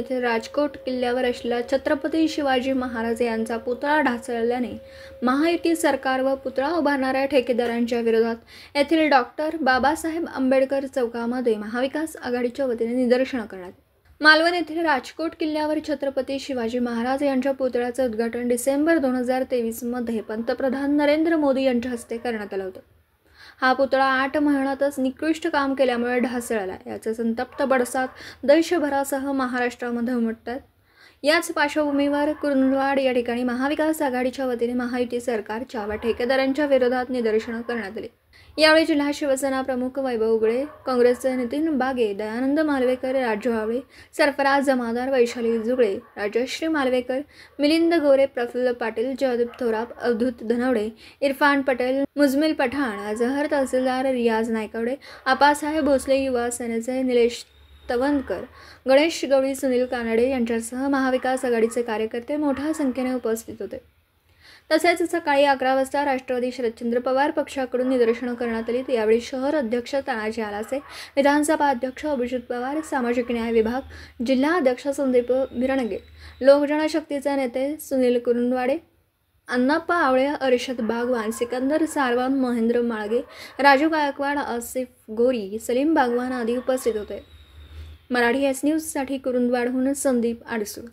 येथे राजकोट किल्ल्यावर असलेला छत्रपती शिवाजी महाराज यांचा पुतळा ढासळल्याने महायुती सरकार व पुतळा उभारणाऱ्या ठेकेदारांच्या विरोधात येथील डॉक्टर बाबासाहेब आंबेडकर चौकामध्ये महाविकास आघाडीच्या वतीने निदर्शनं करण्यात. मालवण येथील राजकोट किल्ल्यावर छत्रपती शिवाजी महाराज यांच्या पुतळ्याचे उद्घाटन डिसेंबर 2023 मध्ये पंतप्रधान नरेंद्र मोदी यांच्या हस्ते करण्यात आलं होतं. हा पुतळा 8 महिन्यातच निकृष्ट काम केल्यामुळे ढासळला. याचा संतप्त पडसाद देशभरासह महाराष्ट्रामध्ये उमटतात. याच पार्श्वभूमीवर कुरुंदवाड या ठिकाणी महाविकास आघाडीच्या वतीने महायुती सरकारच्या व ठेकेदारांच्या विरोधात निदर्शनं करण्यात आली. यावेळी जिल्हा शिवसेना प्रमुख वैभव उगळे, काँग्रेसचे नितीन बागे, दयानंद मालवेकर, राजू आवळे, सरफराज जमादार, वैशाली जुगळे, राजश्री मालवेकर, मिलिंद गोरे, प्रफुल्ल पाटील, जयदीप थोरात, अवधूत धनवडे, इरफान पटेल, मुजमिल पठाण, अजहर तहसीलदार, रियाज नायकवडे, आपासाहेब भोसले, युवा सेनेचे निलेश तवंदकर, गणेश गवळी, सुनील कानडे यांच्यासह महाविकास आघाडीचे कार्यकर्ते मोठ्या संख्येने उपस्थित होते. तसेच सकाळी 11 वाजता राष्ट्रवादी शरदचंद्र पवार पक्षाकडून निदर्शनं करण्यात आली. यावेळी शहर अध्यक्ष तानाजी आलासे, विधानसभा अध्यक्ष अभिजित पवार, सामाजिक न्याय विभाग जिल्हा अध्यक्ष संदीप बिरणगे, लोकजनशक्तीचे नेते सुनील कुरुंदवाडे, अण्णाप्पा आवळे, अर्शद बागवान, सिकंदर सारवान, महेंद्र माळगे, राजू गायकवाड, आसिफ गोरी, सलीम बागवान आदी उपस्थित होते. मराठी एस न्यूजसाठी कुरुंदवाडहून संदीप आडसूळ.